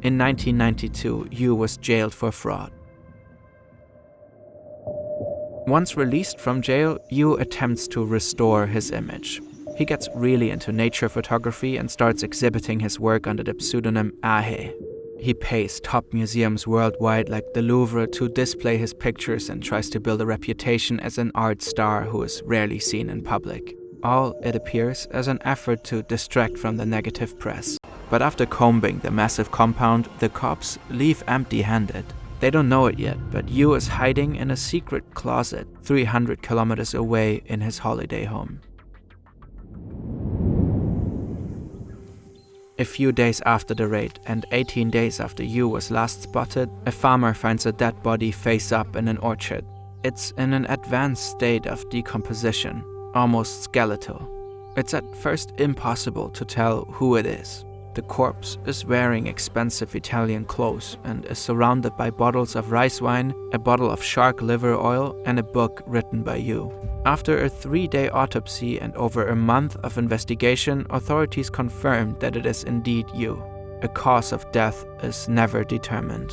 In 1992, Yoo was jailed for fraud. Once released from jail, Yoo attempts to restore his image. He gets really into nature photography and starts exhibiting his work under the pseudonym Ahe. He pays top museums worldwide like the Louvre to display his pictures and tries to build a reputation as an art star who is rarely seen in public. All, it appears, as an effort to distract from the negative press. But after combing the massive compound, the cops leave empty-handed. They don't know it yet, but Yoo is hiding in a secret closet 300 kilometers away in his holiday home. A few days after the raid, and 18 days after Yoo was last spotted, a farmer finds a dead body face up in an orchard. It's in an advanced state of decomposition, almost skeletal. It's at first impossible to tell who it is. The corpse is wearing expensive Italian clothes and is surrounded by bottles of rice wine, a bottle of shark liver oil, and a book written by Yoo. After a 3-day autopsy and over a month of investigation, authorities confirmed that it is indeed Yoo. A cause of death is never determined.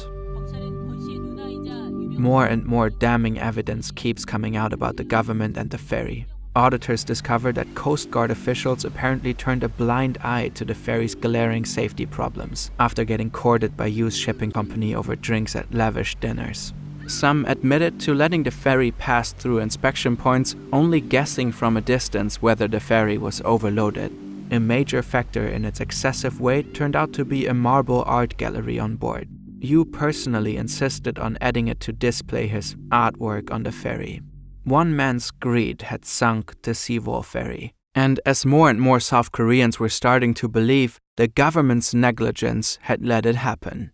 More and more damning evidence keeps coming out about the government and the ferry. Auditors discovered that Coast Guard officials apparently turned a blind eye to the ferry's glaring safety problems after getting courted by Yoo's shipping company over drinks at lavish dinners. Some admitted to letting the ferry pass through inspection points, only guessing from a distance whether the ferry was overloaded. A major factor in its excessive weight turned out to be a marble art gallery on board. Yoo personally insisted on adding it to display his artwork on the ferry. One man's greed had sunk the Sewol Ferry, and as more and more South Koreans were starting to believe, the government's negligence had let it happen.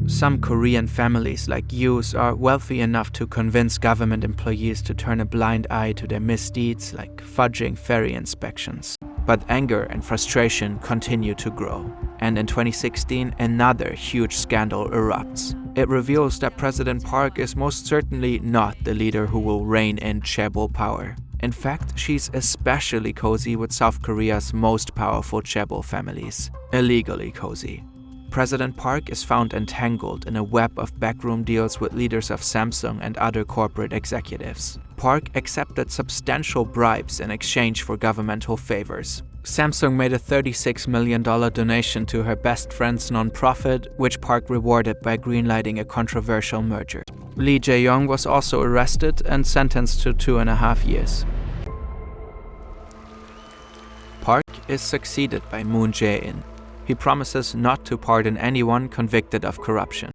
Some Korean families like Yoo's are wealthy enough to convince government employees to turn a blind eye to their misdeeds like fudging ferry inspections. But anger and frustration continue to grow. And in 2016, another huge scandal erupts. It reveals that President Park is most certainly not the leader who will rein in Chaebol power. In fact, she's especially cozy with South Korea's most powerful Chaebol families. Illegally cozy. President Park is found entangled in a web of backroom deals with leaders of Samsung and other corporate executives. Park accepted substantial bribes in exchange for governmental favors. Samsung made a $36 million donation to her best friend's nonprofit, which Park rewarded by greenlighting a controversial merger. Lee Jae-yong was also arrested and sentenced to 2.5 years. Park is succeeded by Moon Jae-in. He promises not to pardon anyone convicted of corruption.